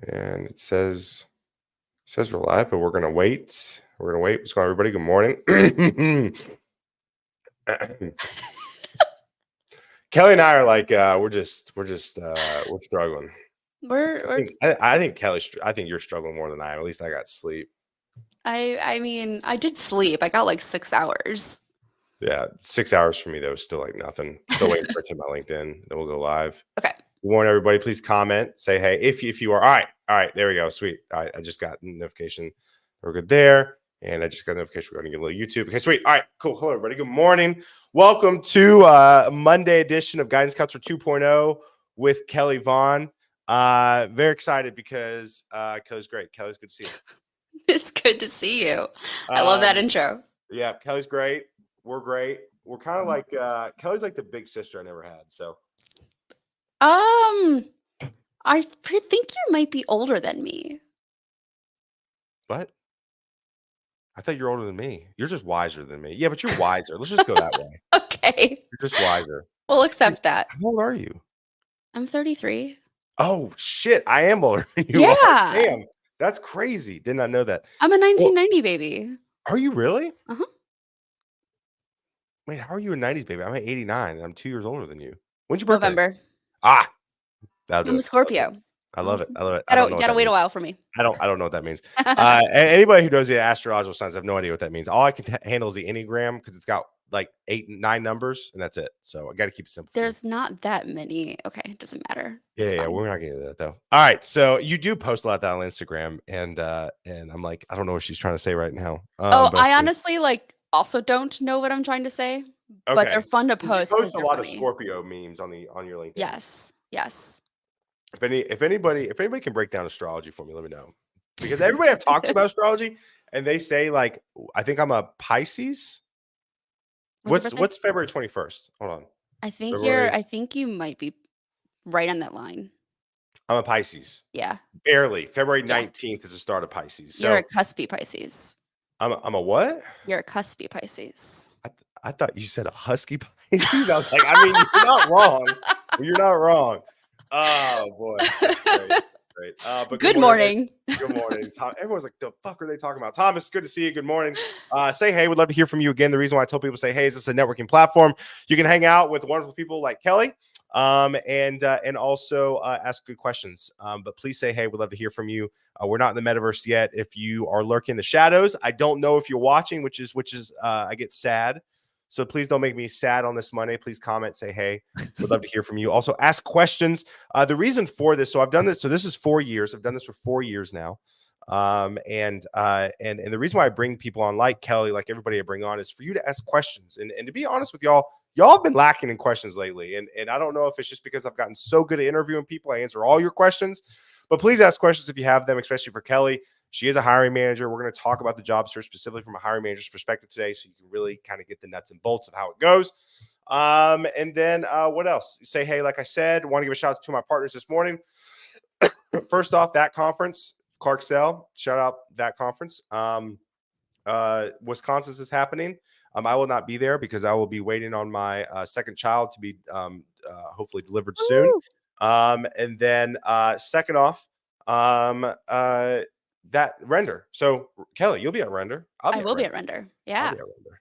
And it says we're live, but we're gonna wait. What's going on, everybody? Good morning. Kelly and I are like we're struggling. I think I think you're struggling more than I am. At least I got sleep. I mean, I did sleep. I got like 6 hours. Yeah, 6 hours for me though is still like nothing. Still waiting for it to my LinkedIn. Then we'll go live. Okay. Good morning, everybody. Please comment. Say hey if you are. All right. There we go. Sweet. All right. I just got a notification. We're good there. And I just got a notification. We're going to get a little YouTube. Okay, sweet. All right, cool. Hello, everybody. Good morning. Welcome to Monday edition of Guidance Counselor 2.0 with Kelly Vaughn. Very excited because Kelly's great. Kelly's good to see you. It's good to see you. I love that intro. Yeah, Kelly's great. We're great. We're kind of like Kelly's like the big sister I never had. So I think you might be older than me. What? I thought you're older than me. You're just wiser than me. Yeah, but you're wiser. Let's just go that way. Okay. You're just wiser. We'll accept that. How old are you? I'm 33. Oh, shit. I am older than you Yeah. are. Damn. That's crazy. Did not know that. I'm a 1990 baby. Are you really? Uh-huh. Wait, how are you a 90s baby? I'm an 89 and I'm 2 years older than you. When's your birthday? November. That'll do I'm it. a Scorpio. I love it. Gotta wait a while for me. I don't know what that means. Anybody who knows the astrological signs, I have no idea what that means. All I can handle is the Enneagram because it's got like 8 and 9 numbers, and that's it. So I got to keep it simple. There's not that many. Okay, it doesn't matter. Yeah, we're not getting into that though. All right, so you do post a lot of that on Instagram, and I'm like, I don't know what she's trying to say right now. I honestly also don't know what I'm trying to say, but they're fun to post. You post a lot of Scorpio memes on your LinkedIn. Yes. If anybody can break down astrology for me, let me know. Because everybody I've talked to about astrology, and they say like, I think I'm a Pisces. What's February 21st? Hold on. I think you might be right on that line. I'm a Pisces. Yeah. Barely. February 19th is the start of Pisces. So you're a cuspy Pisces. I'm a what? You're a cuspy Pisces. I thought you said a husky Pisces. I was like, I mean, you're not wrong. You're not wrong. Oh boy, great. But good morning. Good morning, Tom. Everyone's like, "The fuck are they talking about?" Thomas, it's good to see you. Good morning. Say hey. We'd love to hear from you again. The reason why I tell people say hey is it's a networking platform. You can hang out with wonderful people like Kelly, and also ask good questions. But please say hey. We'd love to hear from you. We're not in the metaverse yet. If you are lurking in the shadows, I don't know if you're watching, which is I get sad. So please don't make me sad on this Monday. Please comment, say hey. We'd love to hear from you. Also, ask questions. The reason for this, so I've done this. So this is 4 years. I've done this for 4 years now. And the reason why I bring people on like Kelly, like everybody I bring on, is for you to ask questions. And to be honest with y'all have been lacking in questions lately. And I don't know if it's just because I've gotten so good at interviewing people. I answer all your questions. But please ask questions if you have them, especially for Kelly. She is a hiring manager. We're going to talk about the job search specifically from a hiring manager's perspective today, so you can really kind of get the nuts and bolts of how it goes. And then what else? Say hey, like I said. Want to give a shout out to my partners this morning. First off, that conference, Clarksdale. Shout out that conference. Wisconsin is happening. I will not be there because I will be waiting on my second child to be hopefully delivered soon. And then second off, that render. So Kelly, you'll be at render. I will be at render. Yeah. I'll be at render.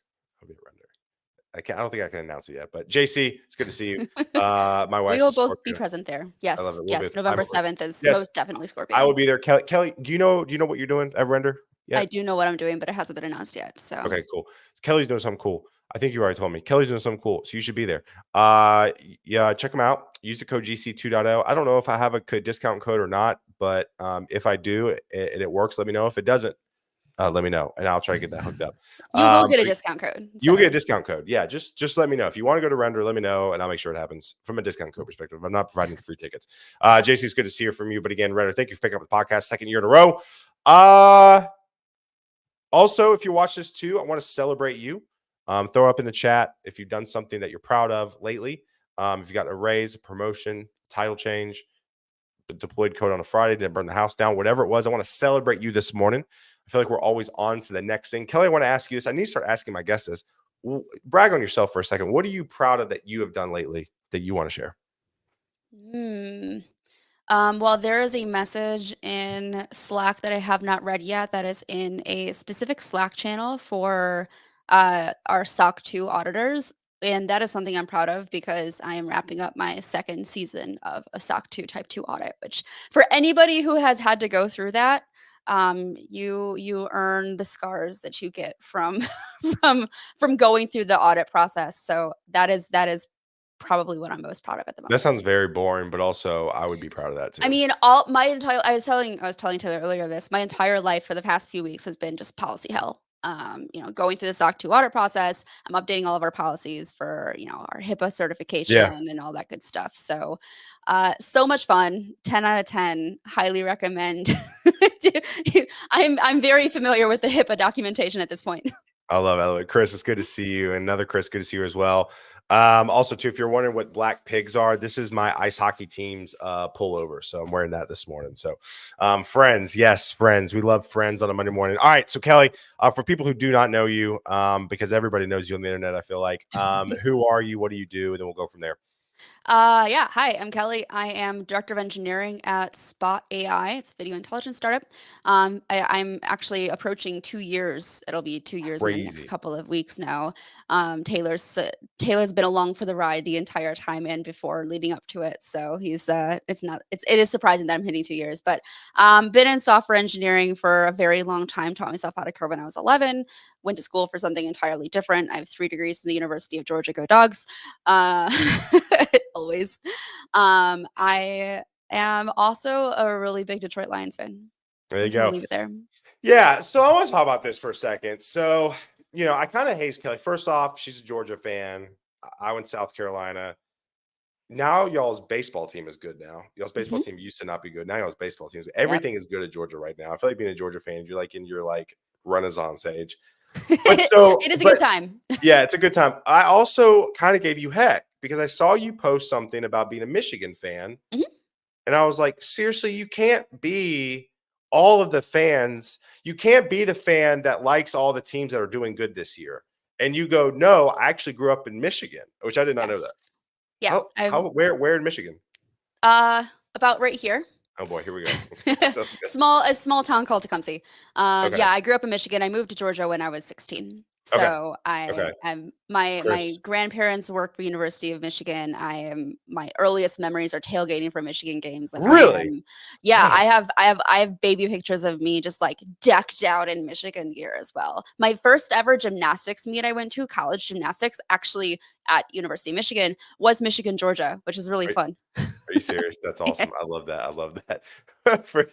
I don't think I can announce it yet, but JC, it's good to see you. My wife. We will both be present there. Yes. Yes. November 7th is most definitely Scorpio. I will be there. Kelly, do you know what you're doing at render? Yeah. I do know what I'm doing, but it hasn't been announced yet. So okay, cool. Kelly's doing something cool. I think you already told me. Kelly's doing something cool, so you should be there. Yeah, check them out. Use the code GC 2.0. I don't know if I have a discount code or not, but if I do and it works, let me know. If it doesn't, let me know, and I'll try to get that hooked up. You will get a discount code. You will get a discount code. Yeah, just let me know. If you want to go to render, let me know, and I'll make sure it happens from a discount code perspective. I'm not providing free tickets. JC, it's good to see you from you. But again, Render, thank you for picking up the podcast, second year in a row. Also, if you watch this too, I want to celebrate you. Throw up in the chat if you've done something that you're proud of lately. If you got a raise, a promotion, title change, deployed code on a Friday, didn't burn the house down, whatever it was. I want to celebrate you this morning. I feel like we're always on to the next thing. Kelly, I want to ask you this. I need to start asking my guests this. Brag on yourself for a second. What are you proud of that you have done lately that you want to share? Well, there is a message in Slack that I have not read yet that is in a specific Slack channel for our SOC 2 auditors. And that is something I'm proud of because I am wrapping up my second season of a SOC 2 Type 2 audit, which for anybody who has had to go through that, you earn the scars that you get from from from going through the audit process. So that is probably what I'm most proud of at the That moment. sounds very boring, but also I would be proud of that I too. mean, all my entire I was telling Taylor earlier this, my entire life for the past few weeks has been just policy hell. Going through the SOC 2 audit process, I'm updating all of our policies for, our HIPAA certification Yeah. and all that good stuff. So, so much fun. 10 out of 10. Highly recommend. I'm very familiar with the HIPAA documentation at this point. I love it. Chris, it's good to see you. And another Chris, good to see you as well. Also, too, if you're wondering what black pigs are, this is my ice hockey team's pullover. So I'm wearing that this morning. So, friends, yes, friends. We love friends on a Monday morning. All right. So, Kelly, for people who do not know you, because everybody knows you on the internet, I feel like, who are you? What do you do? And then we'll go from there. Yeah. Hi, I'm Kelly. I am director of engineering at Spot AI. It's a video intelligence startup. I'm actually approaching 2 years. It'll be 2 years in the next Crazy. couple of weeks now. Taylor's been along for the ride the entire time and before leading up to it. So it is surprising that I'm hitting 2 years, but been in software engineering for a very long time. Taught myself how to code when I was 11. Went to school for something entirely different. I have 3 degrees from the University of Georgia. Go Dogs. Uh, always. I am also a really big Detroit Lions fan. There you I'm just gonna go. leave it there. Yeah. So I want to talk about this for a second. So, I kind of haze Kelly. First off, she's a Georgia fan. I went to South Carolina. Now y'all's baseball team is good now. Y'all's baseball Mhm. team used to not be good. Now y'all's baseball team is Yep. everything is good at Georgia right now. I feel like being a Georgia fan, you're like in your like renaissance age. But It is a good time. yeah, it's a good time. I also kind of gave you heck because I saw you post something about being a Michigan fan. Mhm. And I was like, seriously, you can't be all of the fans. You can't be the fan that likes all the teams that are doing good this year. And you go, no, I actually grew up in Michigan, which I did not know that. Yes. Yeah, Where in Michigan? uh, about right here. Oh boy, here we go. Sounds good. A small town called Tecumseh. Okay. Yeah, I grew up in Michigan. I moved to Georgia when I was 16. Okay. So I Okay. am my Chris. grandparents work for University of Michigan. My earliest memories are tailgating for Michigan games. Like Really? yeah, Man. I have baby pictures of me just like decked out in Michigan gear as well. My first ever gymnastics meet I went to, college gymnastics, actually at University of Michigan, was Michigan, Georgia, which is really Are, fun. are you serious? That's Yeah. awesome. I love that. I love that. For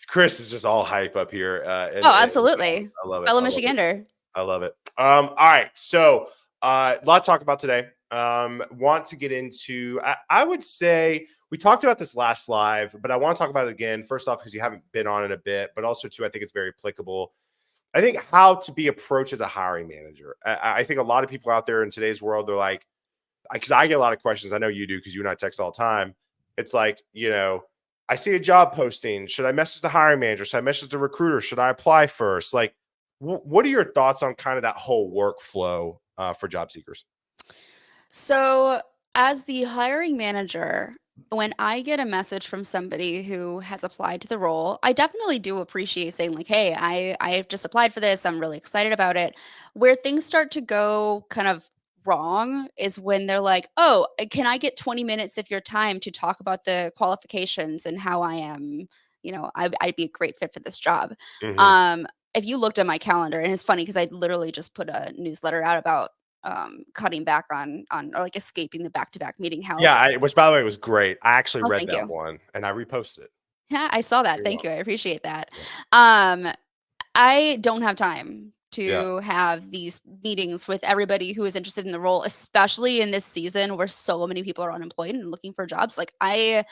Chris is just all hype up here. Oh, And absolutely. I love it. Fellow I love it. Michigander. I love it. All right. So, a lot to talk about today. Want to get into, I would say we talked about this last live, but I want to talk about it again. First off, because you haven't been on in a bit, but also, too, I think it's very applicable. I think how to be approached as a hiring manager. I think a lot of people out there in today's world, they're like, because I get a lot of questions. I know you do because you and I text all the time. It's like, I see a job posting. Should I message the hiring manager? Should I message the recruiter? Should I apply first? Like, what are your thoughts on kind of that whole workflow for job seekers? So, as the hiring manager, when I get a message from somebody who has applied to the role, I definitely do appreciate saying like, "Hey, I just applied for this. I'm really excited about it." Where things start to go kind of wrong is when they're like, "Oh, can I get 20 minutes of your time to talk about the qualifications and how I am, I'd be a great fit for this job." Hmm. Um, if you looked at my calendar, and it's funny because I literally just put a newsletter out about cutting back on or like escaping the back-to-back meeting hell. Yeah, which by the way was great. I actually Oh, read thank that you. one and I reposted it. Yeah, I saw that. You're Thank you. I welcome. appreciate that. Yeah. Um, I don't have time Yeah. to have these meetings with everybody who is interested in the role, especially in this season where so many people are unemployed and looking for jobs. Like I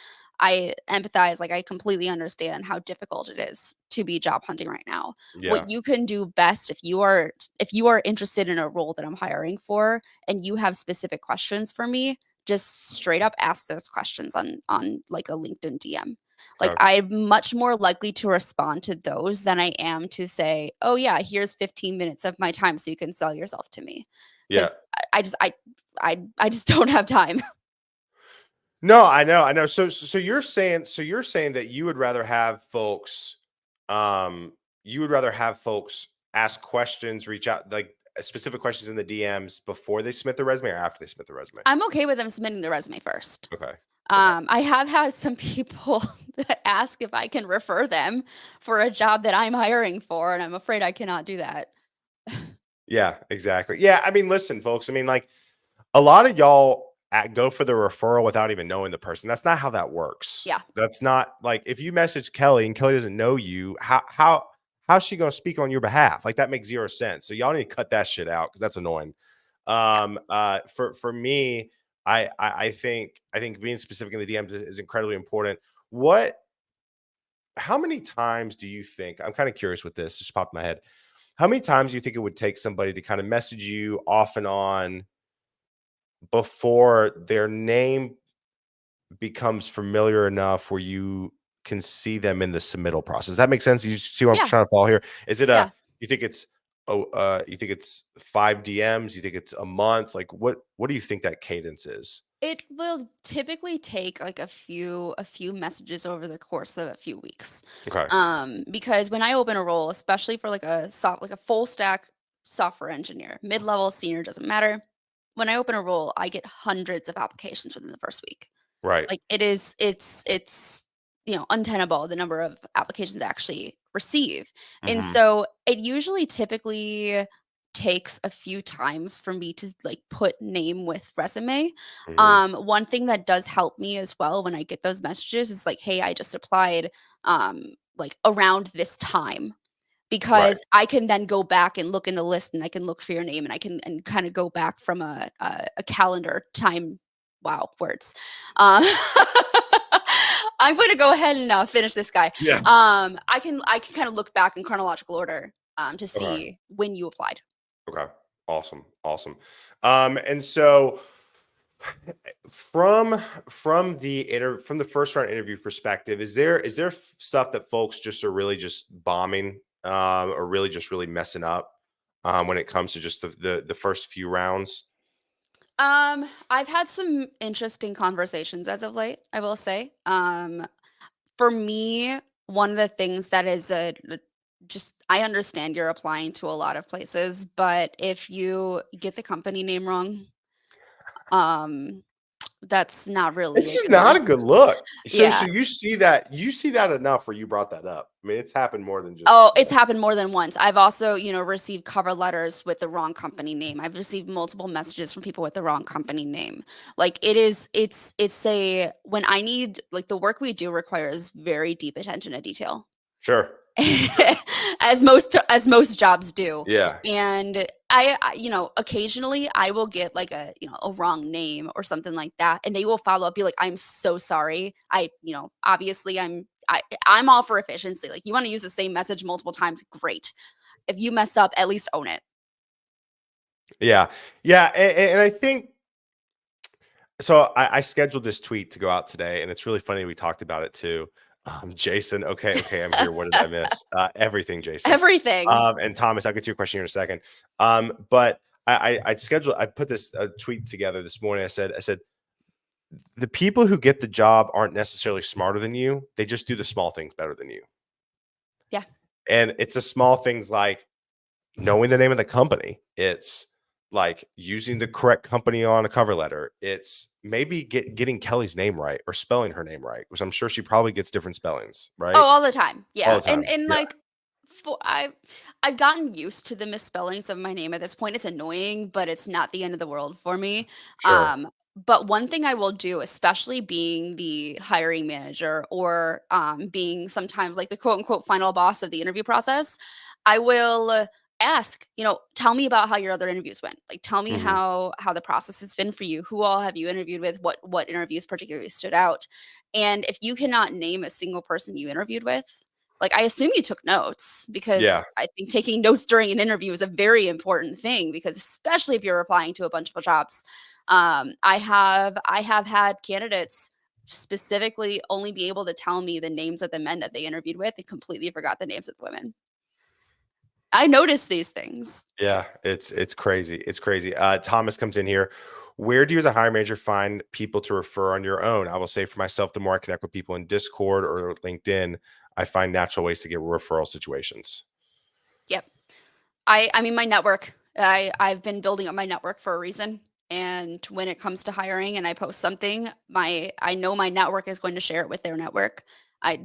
empathize, like I completely understand how difficult it is to be job hunting right now. What Yeah. you can do best if you are interested in a role that I'm hiring for and you have specific questions for me, just straight up ask those questions on like a LinkedIn DM. Like Okay. I'm much more likely to respond to those than I am to say, "Oh yeah, here's 15 minutes of my time so you can sell yourself to me." Yeah. Because I just don't have time. No, I know, I know. So you're saying that you would rather have folks, um, you would rather have folks ask questions, reach out like specific questions in the DMs before they submit the resume or after they submit the resume? I'm okay with them submitting the resume first. Okay. Okay. I have had some people that ask if I can refer them for a job that I'm hiring for, and I'm afraid I cannot do that. Yeah, exactly. Yeah, I mean, listen, folks. I mean, like a lot of y'all go for the referral without even knowing the person. That's not how that works. Yeah. That's not like if you message Kelly and Kelly doesn't know you, how's she gonna speak on your behalf? Like that makes zero sense. So y'all need to cut that shit out because that's annoying. Yeah. For me, I think being specific in the DMs is incredibly important. What how many times do you think I'm kind of curious with this, just popped in my head. How many times do you think it would take somebody to kind of message you off and on before their name becomes familiar enough where you can see them in the submittal process? That makes sense. You see what I'm Yeah. trying to follow here? Is it Yeah. you think it's you think it's 5 DMs? You think it's a month? Like what do you think that cadence is? It will typically take like a few messages over the course of a few weeks. Okay. Because when I open a role, especially for like a full stack software engineer, mid-level, senior, doesn't matter. When I open a role, I get hundreds of applications within the first week. Right. Like it's untenable the number of applications I actually receive. And Hmm. so it usually typically takes a few times for me to like put name with resume. Hmm. One thing that does help me as well when I get those messages is like, hey, I just applied like around this time, Right. because I can then go back and look in the list and I can look for your name and I can and kind of go back from a calendar time. Wow, words. Um, I'm going to go ahead and finish this guy. Yeah. I can kind of look back in chronological order to Okay. see when you applied. Okay. Awesome. Awesome. And so from the first round interview perspective, is there stuff that folks just are really just bombing or really just really messing up when it comes to just the first few rounds? I've had some interesting conversations as of late, I will say. For me, one of the things that is just I understand you're applying to a lot of places, but if you get the company name wrong, um, that's not really It's a just good not look. a good look. So Yeah. you see that enough where you brought that up. I mean, it's happened more than just Oh, it's once. happened more than once. I've also, received cover letters with the wrong company name. I've received multiple messages from people with the wrong company name. Like it's a when I need like the work we do requires very deep attention to detail. Sure. Sure. As most jobs do. Yeah. And occasionally I will get like a wrong name or something like that, and they will follow up, be like, I'm so sorry. Obviously I'm all for efficiency. Like, you want to use the same message multiple times, great. If you mess up, at least own it. Yeah. Yeah. And I think so. I scheduled this tweet to go out today, and it's really funny. We talked about it too. Jason, okay, okay, I'm here. What did I miss? Everything, Jason. Everything. And Thomas, I'll get to your question here in a second. But I put this tweet together this morning. I said, the people who get the job aren't necessarily smarter than you. They just do the small things better than you. Yeah. And it's the small things like knowing the name of the company. It's like using the correct company on a cover letter. It's maybe getting Kelly's name right or spelling her name right, which I'm sure she probably gets different spellings, Oh, right? all the time. All Yeah. the And time. and Yeah, like for I've gotten used to the misspellings of my name at this point. It's annoying, but it's not the end of the world for me. sure. But one thing I will do, especially being the hiring manager or being sometimes like the quote unquote final boss of the interview process, I will ask, tell me about how your other interviews went. Like, tell me Hmm. how the process has been for you. Who all have you interviewed with? What interviews particularly stood out? And if you cannot name a single person you interviewed with, like, I assume you took notes, Yeah. because I think taking notes during an interview is a very important thing, because especially if you're applying to a bunch of jobs. I have had candidates specifically only be able to tell me the names of the men that they interviewed with and completely forgot the names of the women. I noticed these things. Yeah, it's crazy. It's crazy. Thomas comes in here. Where do you as a hiring manager find people to refer on your own? I will say for myself, the more I connect with people in Discord or LinkedIn, I find natural ways to get referral situations. Yep. I mean, my network. I've been building up my network for a reason. And when it comes to hiring and I post something, I know my network is going to share it with their network.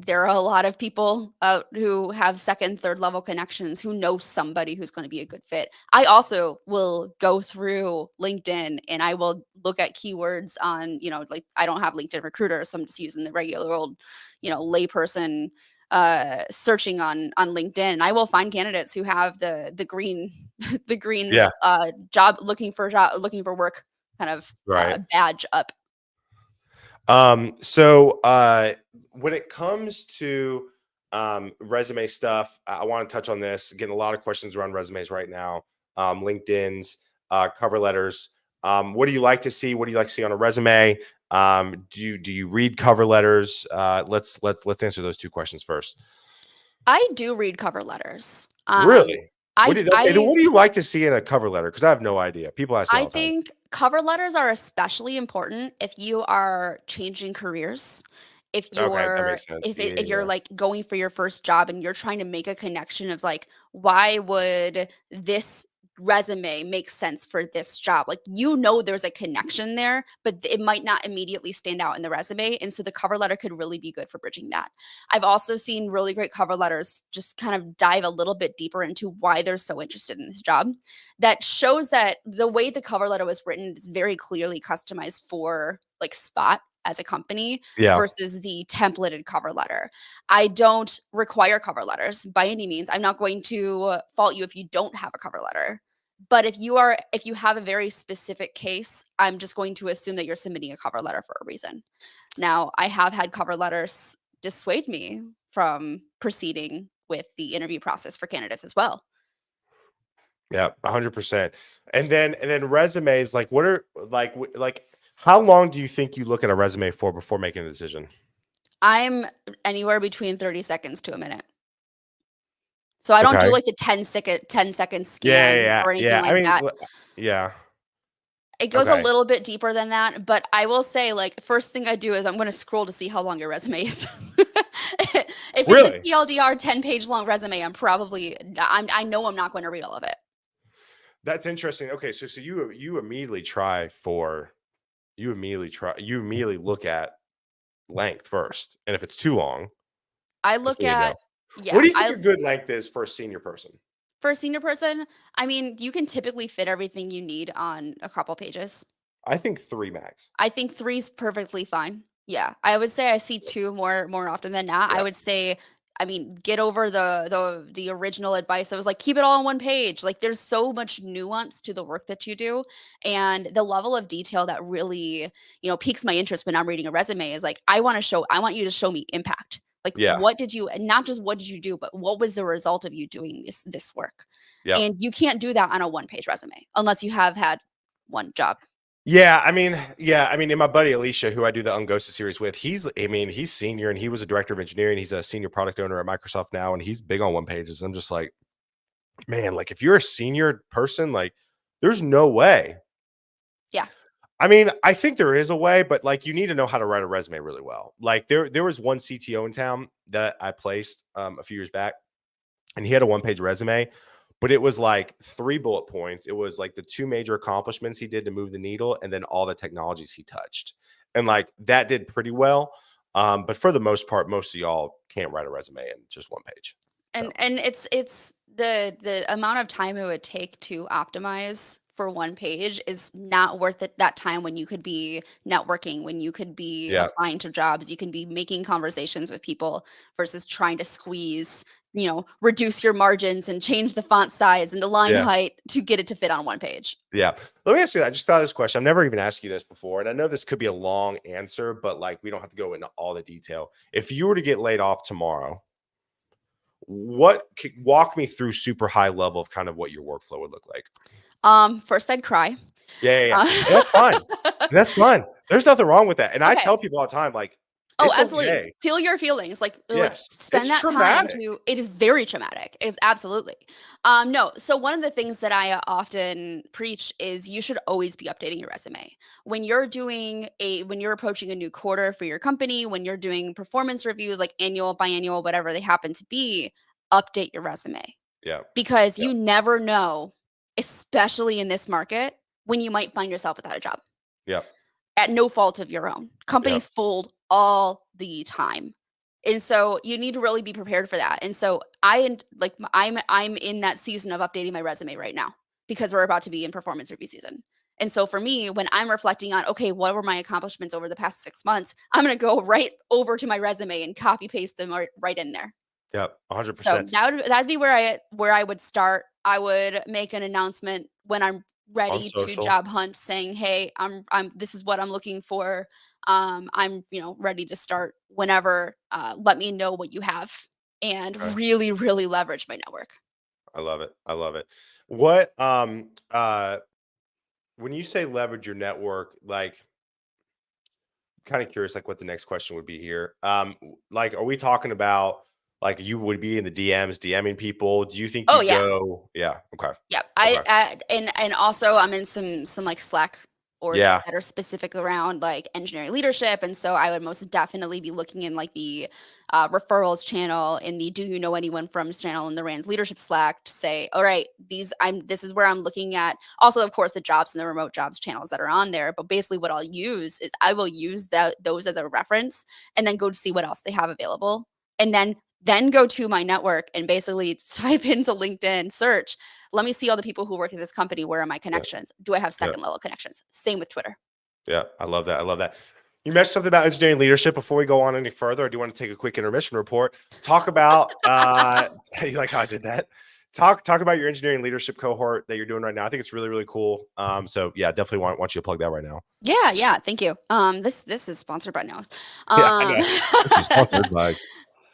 There are a lot of people who have second, third level connections who know somebody who's going to be a good fit. I also will go through LinkedIn and I will look at keywords on, like I don't have LinkedIn Recruiter, so I'm just using the regular old, layperson searching on LinkedIn. And I will find candidates who have the green the green Yeah. job looking for work kind of Right. badge up. So when it comes to resume stuff, I want to touch on this. Getting a lot of questions around resumes right now. LinkedIn's, cover letters. What do you like to see? What do you like to see on a resume? Do you read cover letters? Let's answer those two questions first. I do read cover letters. Really? What do I you like to see in a cover letter? Because I have no idea. People ask me I all the time. think cover letters are especially important if you are changing careers. Okay, that makes sense. Yeah, If you're yeah, like going for your first job and you're trying to make a connection of like, why would this resume make sense for this job? Like, there's a connection there, but it might not immediately stand out in the resume. And so the cover letter could really be good for bridging that. I've also seen really great cover letters just kind of dive a little bit deeper into why they're so interested in this job. That shows that the way the cover letter was written is very clearly customized for like Spot as a company yeah. versus the templated cover letter. I don't require cover letters by any means. I'm not going to fault you if you don't have a cover letter. But if you have a very specific case, I'm just going to assume that you're submitting a cover letter for a reason. Now, I have had cover letters dissuade me from proceeding with the interview process for candidates as well. Yeah, 100%. And then resumes, like what are like how long do you think you look at a resume for before making a decision? I'm anywhere between 30 seconds to a minute. So I don't do Okay. like the 10-second Yeah, scan yeah, or anything yeah. I like mean, that. yeah. It goes a Okay. little bit deeper than that, but I will say, like, first thing I do is I'm gonna scroll to see how long your resume is. If it's a Really? TLDR 10-page long resume, I know I'm not gonna read all of it. That's interesting. Okay, so you immediately you immediately look at length first. And if it's too long, I that's look the way to at go. What Yeah, do you think a good length is for a senior person? for a senior person, I mean, you can typically fit everything you need on a couple pages. I think 3 max. I think 3 is perfectly fine. Yeah, I would say I see 2 more often than not. I Yeah. would say, I mean, get over the original advice. I was like, keep it all on one page. Like, there's so much nuance to the work that you do, and the level of detail that really, piques my interest when I'm reading a resume is like, I want you to show me impact. Like, Yeah. what did you and not just what did you do, but what was the result of you doing this work? Yep. And you can't do that on a one-page resume unless you have had one job. Yeah, I mean, and my buddy Alicia, who I do the Unghosted series with, he's senior and he was a director of engineering. He's a senior product owner at Microsoft now, and he's big on one pages. I'm just like, man, like if you're a senior person, like there's no way. Yeah. I mean, I think there is a way, but like you need to know how to write a resume really well. Like there was one CTO in town that I placed a few years back, and he had a one-page resume, but it was like 3 bullet points. It was like the 2 major accomplishments he did to move the needle, and then all the technologies he touched. And like that did pretty well. But for the most part, most of y'all can't write a resume in just one page. So And it's the amount of time it would take to optimize for one page is not worth it that time when you could be networking, when you could be yeah, applying to jobs, you can be making conversations with people versus trying to squeeze, reduce your margins and change the font size and the line yeah, height to get it to fit on one page. yeah. Let me ask you. I just thought of this question. I've never even asked you this before, and I know this could be a long answer, but like we don't have to go into all the detail. If you were to get laid off tomorrow, walk me through super high level of kind of what your workflow would look like? First I'd cry. Yeah, yeah, yeah. Uh, And that's fine. That's fine. There's nothing wrong with that. And I okay. tell people all the time, like, Oh, It's absolutely. okay. Feel your feelings. Like Yes. spend It's that time traumatic. to it is very traumatic. It's absolutely. No, so one of the things that I often preach is you should always be updating your resume. When you're approaching a new quarter for your company, when you're doing performance reviews like annual, biannual, whatever they happen to be, update your resume Yeah. because Yeah. you never know, especially in this market, when you might find yourself without a job Yeah. at no fault of your own. Yeah. Companies fold all the time. And so you need to really be prepared for that. And so I'm in that season of updating my resume right now because we're about to be in performance review season. And so for me, when I'm reflecting on, okay, what were my accomplishments over the past 6 months, I'm going to go right over to my resume and copy paste them right in there. Yeah. So 100%. that'd be where I would start. I would make an announcement when I'm On ready to social. job hunt saying, "Hey, I'm this is what I'm looking for. I'm, ready to start whenever. Let me know what you have." And Okay. really, really leverage my network. I love it. I love it. What when you say leverage your network, like kind of curious like what the next question would be here. Like are we talking about like you would be in the DMs DMing people? Do you think Oh you'd yeah. go yeah, okay. Yep. Okay. And also I'm in some like Slack orgs Yeah. that are specific around like engineering leadership, and so I would most definitely be looking in like the referrals channel in the do you know anyone from channel in the Rand's leadership Slack to say, all right, this is where I'm looking at. Also, of course, the jobs and the remote jobs channels that are on there. But basically, what I'll use is I will use those as a reference and then go to see what else they have available, and then go to my network and basically type into LinkedIn search, let me see all the people who work at this company. Where are my Yeah. connections? Do I have Yeah. second level connections? Same with Twitter. Yeah. I love that. I love that. You mentioned something about engineering leadership. Before we go on any further, I do want to take a quick intermission report. Talk about you like how I did that. Talk about your engineering leadership cohort that you're doing right now. I think it's really, really cool. So yeah, definitely want you to plug that right now. Yeah, thank you. This is sponsored by Nose. Yeah, I Um, know. This is sponsored by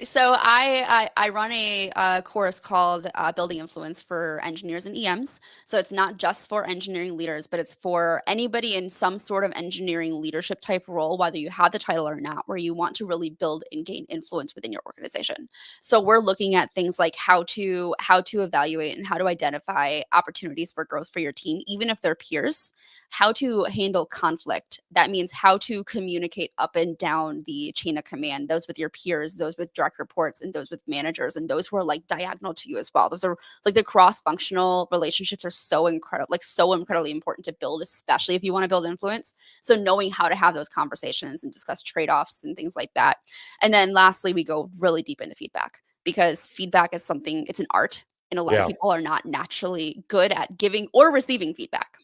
so I run a course called Building Influence for engineers and EMs. So it's not just for engineering leaders, but it's for anybody in some sort of engineering leadership type role, whether you have the title or not, where you want to really build and gain influence within your organization. So we're looking at things like how to evaluate and how to identify opportunities for growth for your team, even if they're peers, how to handle conflict. That means how to communicate up and down the chain of command, those with your peers, those with direct reports, and those with managers, and those who are like diagonal to you as well. Those are like the cross-functional relationships are so incredible, like so incredibly important to build, especially if you want to build influence. So knowing how to have those conversations and discuss trade-offs and things like that. And then lastly, we go really deep into feedback because feedback is something, it's an art. And a lot of yeah. people are not naturally good at giving or receiving feedback.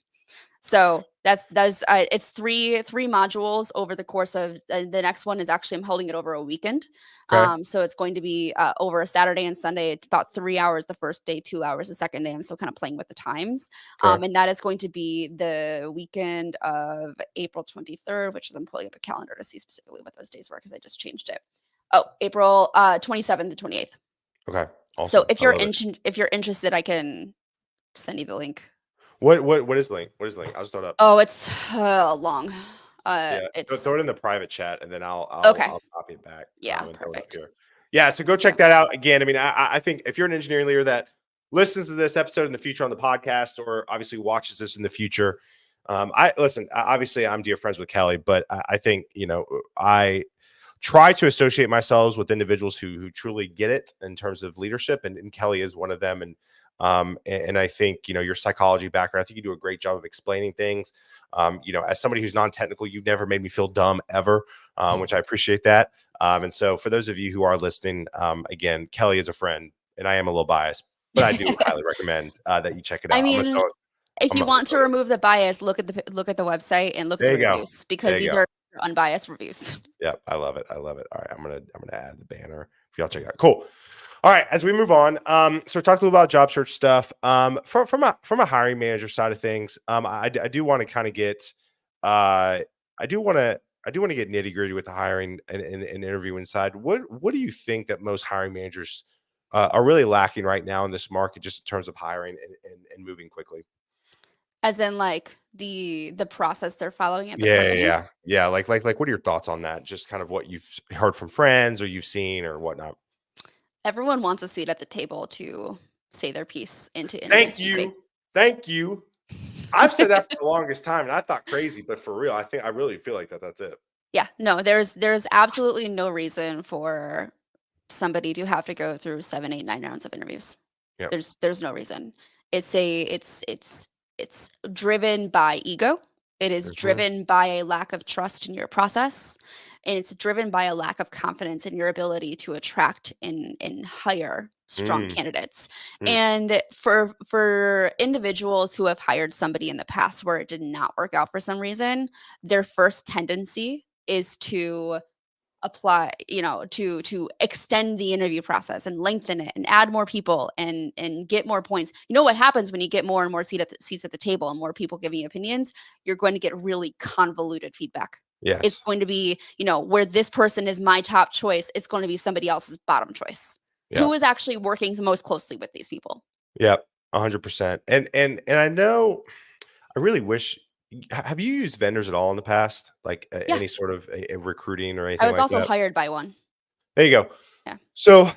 So that's it's three modules over the course of the next one is actually I'm holding it over a weekend. Okay. So it's going to be over a Saturday and Sunday. It's about 3 hours the first day, 2 hours the second day. I'm still kind of playing with the times. Okay. And that is going to be the weekend of April 23rd, which is I'm pulling up a calendar to see specifically what those days were because I just changed it. Oh, April 27th to 28th. Okay. So Awesome. I love it. if you're interested, I can send you the link. What is link? What is link? I'll just throw it up. Oh, it's long. Yeah, throw It's it in the private chat, and then okay. I'll copy it back Yeah, and throw it up perfect. here. Yeah, so go Yeah. check that out again. I mean, I think if you're an engineering leader that listens to this episode in the future on the podcast, or obviously watches this in the future, I listen. Obviously, I'm dear friends with Kelly, but I think I try to associate myself with individuals who truly get it in terms of leadership, and Kelly is one of them. And I think your psychology background, I think you do a great job of explaining things. As somebody who's non-technical, you've never made me feel dumb ever, which I appreciate that. And so for those of you who are listening, again, Kelly is a friend, and I am a little biased, but I do highly recommend that you check it I out. mean, if I'm you gonna want to throw it. remove the bias, look at the website and look at There the you go. reviews There because you these go. are unbiased reviews. Yeah, I love it. I love it. All right, I'm gonna add the banner if y'all check it out. Cool. All right, as we move on, so talk a little about job search stuff. From a hiring manager side of things, I do want to kind of get, I do want to get nitty gritty with the hiring and interviewing side. What do you think that most hiring managers are really lacking right now in this market, just in terms of hiring and moving quickly? As in, like, the process they're following at the Yeah, yeah, yeah. companies? Yeah, like, what are your thoughts on that? Just kind of what you've heard from friends or you've seen or whatnot. Everyone wants a seat at the table to say their piece and to interview Thank somebody. you. Thank you. I've said that for the longest time, and I thought crazy, but for real, I really feel like that's it. Yeah, no, there's absolutely no reason for somebody to have to go through 7, 8, 9 rounds of interviews. Yep. There's no reason. It's driven by ego. It is Mhm. driven by a lack of trust in your process, and it's driven by a lack of confidence in your ability to attract and hire strong Mm, candidates. mm. And for individuals who have hired somebody in the past where it did not work out for some reason, their first tendency is to apply, to extend the interview process and lengthen it and add more people and get more points. You know what happens when you get more and more seats at the table and more people giving you opinions? You're going to get really convoluted feedback. It's Yes. going to be, where this person is my top choice, it's going to be somebody else's bottom choice. Who Yep. is actually working the most closely with these people? Yep. 100%. And I know I really wish have you used vendors at all in the past? Like, Yeah, any sort of a recruiting or I anything was like also that? hired by one. There you go. Yeah. So,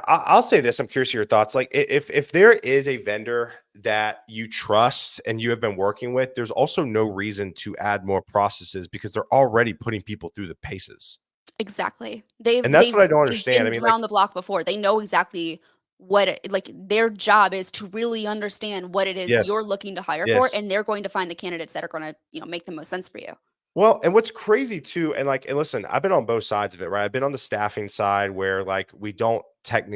I'll say this, I'm curious to your thoughts, like, I if there is a vendor that you trust and you have been working with, there's also no reason to add more processes because they're already putting people through the paces, Exactly. and They've that's they've what I don't they've understand. I been mean, like around the block before. They know exactly like, their job is to really understand what it is you're yes, looking to hire for, yes. and they're going to find the candidates that are gonna, make the most sense for you. Well, and what's crazy too, and like, and listen, I've been on both sides of it, right? I've been on the staffing side where like we don't tech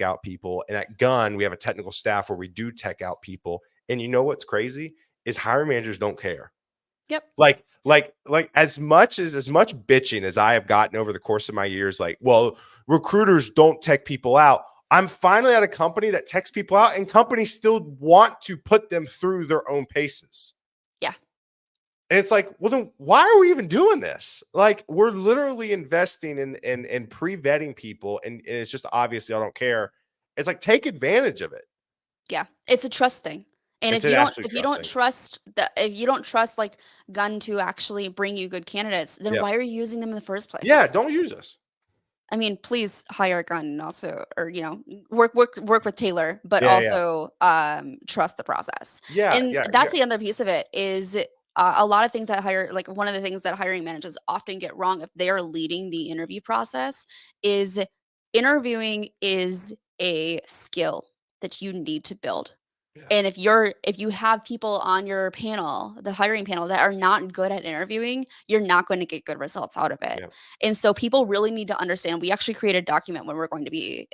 out people, and at Gun we have a technical staff where we do tech out people. And you know what's crazy is hiring managers don't care. Yep. Like as much bitching as I have gotten over the course of my years, like, well, recruiters don't tech people out. I'm finally at a company that techs people out, and companies still want to put them through their own paces. Yeah. And it's like, well, then why are we even doing this? Like, we're literally investing in pre-vetting people, and it's just obviously I don't care. It's like take advantage of it. Yeah. It's a trust thing. And It's an absolute if you trust don't thing. trust that if you don't trust, like, Gun to actually bring you good candidates, then Yeah. why are you using them in the first Yeah, place? don't use us. I mean, please hire a gun and also, or, work with Taylor, but Yeah, yeah. also trust the process. Yeah, And yeah, that's yeah. the other piece of it is a lot of things that like one of the things that hiring managers often get wrong if they are leading the interview process is interviewing is a skill that you need to build. Yeah. And if you have people on your panel, the hiring panel that are not good at interviewing, you're not going to get good results out of it. Yeah. And so people really need to understand. We actually create a document when we're going to be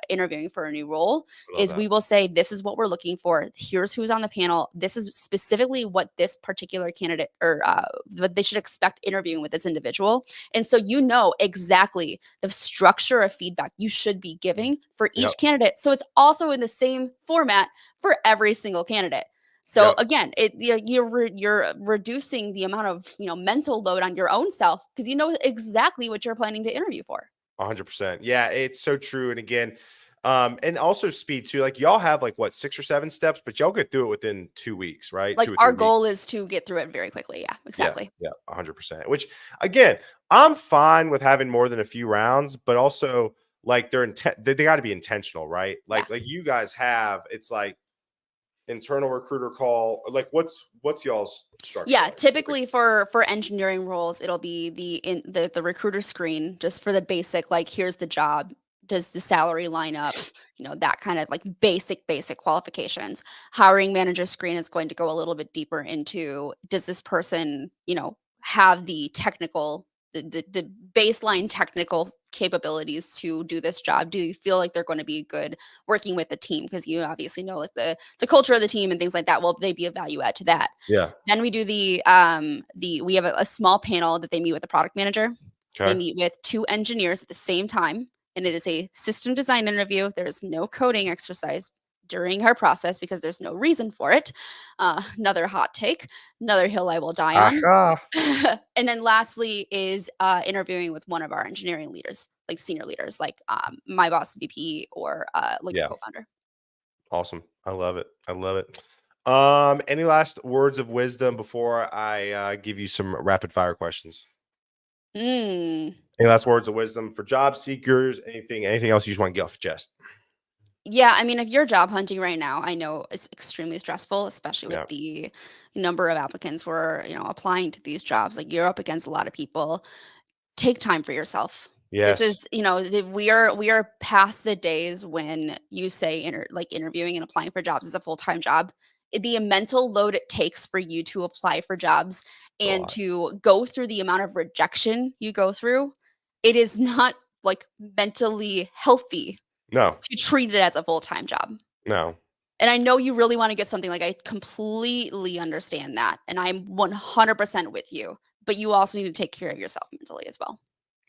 interviewing for a new role. I love Is that. we will say this is what we're looking for. Here's who's on the panel. This is specifically what this particular candidate or what they should expect interviewing with this individual. And so you know exactly the structure of feedback you should be giving for Yep. each candidate. So it's also in the same format for every single candidate. So Yep. again, you're reducing the amount of mental load on your own self because you know exactly what you're planning to interview for. 100%. Yeah, it's so true. And again, and also speed too. Like y'all have like what 6 or 7 steps, but y'all get through it within 2 weeks, right? Like Two or our three goal weeks. is to get through it very quickly. Yeah, Yeah, exactly. yeah, 100%. Which again, I'm fine with having more than a few rounds, but also like they got to be intentional, right? Yeah. Like you guys have, it's like internal recruiter call. Like what's y'all's structure Yeah, like? typically for engineering roles, it'll be the recruiter screen just for the basic, like, here's the job, does the salary line up, that kind of like basic qualifications. Hiring manager screen is going to go a little bit deeper into, does this person, have the technical the baseline technical capabilities to do this job? Do you feel like they're going to be good working with the team? Because you obviously know, like, the culture of the team and things like that. Will they be a value add to that? Yeah. Then we do we have a small panel that they meet with the product manager. They Okay. meet with 2 engineers at the same time, and it is a system design interview. There's no coding exercise during our process because there's no reason for it. Another hot take, another hill I will die on. Aha. And then lastly is interviewing with one of our engineering leaders, like senior leaders, like my boss VP or like a Yeah. co-founder. Awesome. I love it. I love it. Any last words of wisdom before I give you some rapid fire questions? Mm. Any last words of wisdom for job seekers? Anything else you just want to get off your chest? Yeah, I mean, if you're job hunting right now, I know it's extremely stressful, especially Yeah. with the number of applicants who are, applying to these jobs. Like you're up against a lot of people. Take time for yourself. This Yes. is, we are past the days when you say interviewing and applying for jobs is a full-time job. The mental load it takes for you to apply for jobs It's a and lot. to go through the amount of rejection you go through, it is not like mentally healthy No. to treat it as a full-time job. No. And I know you really wanna get something, like, I completely understand that, and I'm 100% with you, but you also need to take care of yourself mentally as well.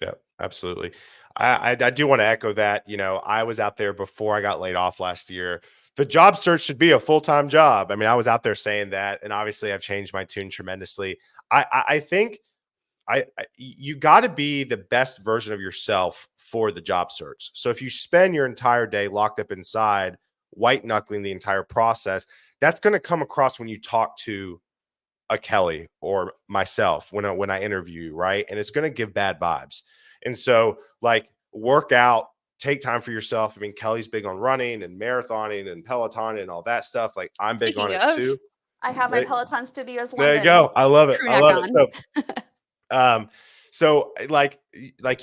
Yeah, absolutely. I do want to echo that. I was out there before I got laid off last year. The job search should be a full time job. I mean, I was out there saying that, and obviously, I've changed my tune tremendously. I think you got to be the best version of yourself for the job search. So if you spend your entire day locked up inside, white knuckling the entire process, that's going to come across when you talk to a Kelly or myself when I interview you, right? And it's going to give bad vibes. And so, like, work out, take time for yourself. I mean, Kelly's big on running and marathoning and Peloton and all that stuff. Like, I'm big on Speaking it of, too. I have my There, Peloton Studios there you London go. I love it. crew I neck love it. on. Um, like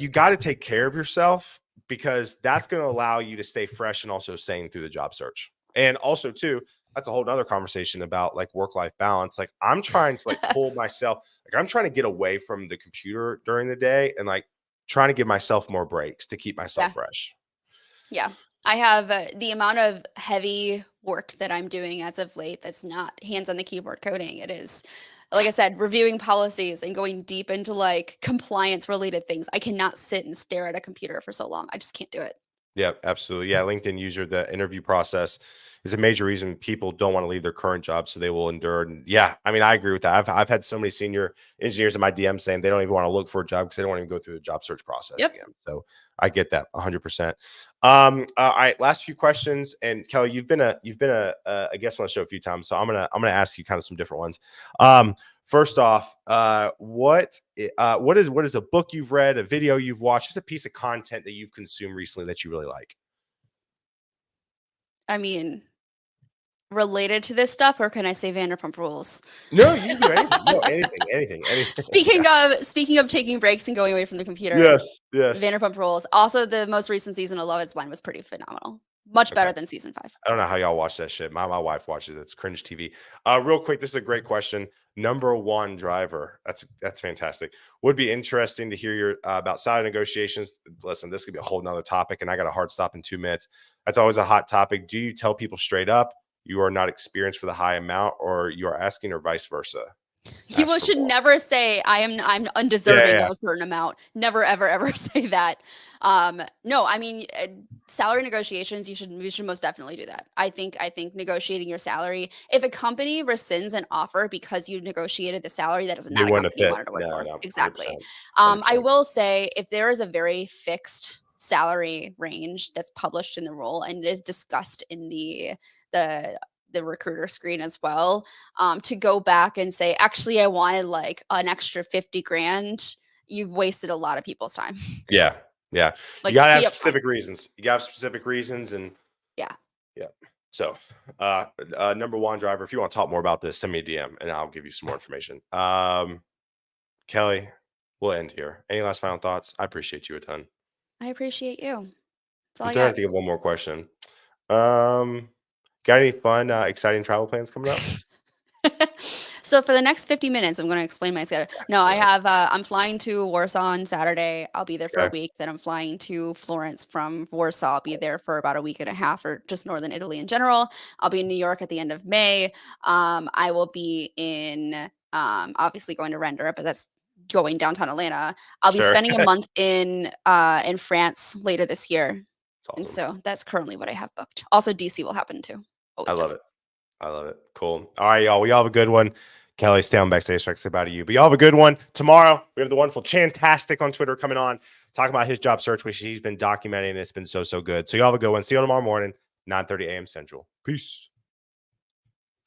you got to take care of yourself because that's going to allow you to stay fresh and also sane through the job search. And also, too, that's a whole nother conversation about like work-life balance. Like I'm trying to like pull myself, like I'm trying to get away from the computer during the day and like trying to give myself more breaks to keep myself Yeah. fresh. Yeah. I have the amount of heavy work that I'm doing as of late that's not hands on the keyboard coding. It is, like I said, reviewing policies and going deep into like compliance related things. I cannot sit and stare at a computer for so long. I just can't do it. Yeah, absolutely. Yeah, LinkedIn user, the interview process is a major reason people don't want to leave their current job, so they will endure. And yeah, I mean, I agree with that. I've had so many senior engineers in my DM saying they don't even want to look for a job because they don't want to even go through the job search process Yep. again. So I get that 100%. All right, last few questions. And Kelly, you've been a guest on the show a few times, so I'm gonna ask you kind of some different ones. First off, what is a book you've read, a video you've watched, just a piece of content that you've consumed recently that you really like? I mean, related to this stuff, or can I say Vanderpump Rules? No, you can do anything. No, anything. Speaking of taking breaks and going away from the computer, Yes, yes. Vanderpump Rules. Also, the most recent season of Love Is Blind was pretty phenomenal. Much Okay. better than season 5. I don't know how y'all watch that shit. My wife watches it. It's cringe TV. Real quick, this is a great question. Number one driver. That's fantastic. Would be interesting to hear your about salary negotiations. Listen, this could be a whole nother topic, and I got a hard stop in 2 minutes. That's always a hot topic. Do you tell people straight up you are not experienced for the high amount, or you are asking, or vice versa? You Ask will for should more. never say I'm Yeah, undeserving yeah. of a certain amount. Never ever ever say that. No, I mean salary negotiations. You should most definitely do that. I think negotiating your salary. If a company rescinds an offer because you negotiated the salary, that is They not a wouldn't have company you fit. wanted to work No, for. no, 100%. Exactly. I 100%. will say if there is a very fixed salary range that's published in the role and it is discussed in the the recruiter screen as well, to go back and say, actually, I wanted like an extra 50 grand, you've wasted a lot of people's time. Yeah, yeah. You Like, gotta have be upfront. specific reasons. You gotta have specific reasons, and Yeah. yeah. So, number one driver, if you want to talk more about this, send me a DM and I'll give you some more information. Kelly, we'll end here. Any last final thoughts? I appreciate you a ton. I appreciate you. That's all I'm I trying to got. think of one more question. Um, got any fun, exciting travel plans coming up? So for the next 50 minutes, I'm going to explain my schedule. No, I Yeah. have, I'm flying to Warsaw on Saturday. I'll be there for a Okay. week. Then I'm flying to Florence from Warsaw. I'll be there for about a week and a half, or just northern Italy in general. I'll be in New York at the end of May. I will be in, obviously going to Render, but that's going downtown Atlanta. I'll be Sure. spending a month in France later this year. It's And awesome. so that's currently what I have booked. Also, DC will happen too. I Always love does. it. I love it. Cool. All right, y'all. We all have a good one. Kelly, stay on backstage. Talks about you. But y'all have a good one. Tomorrow, we have the wonderful Chantastic on Twitter coming on, talking about his job search, which he's been documenting. And it's been so good. So y'all have a good one. See you tomorrow morning, 9:30 a.m. Central. Peace.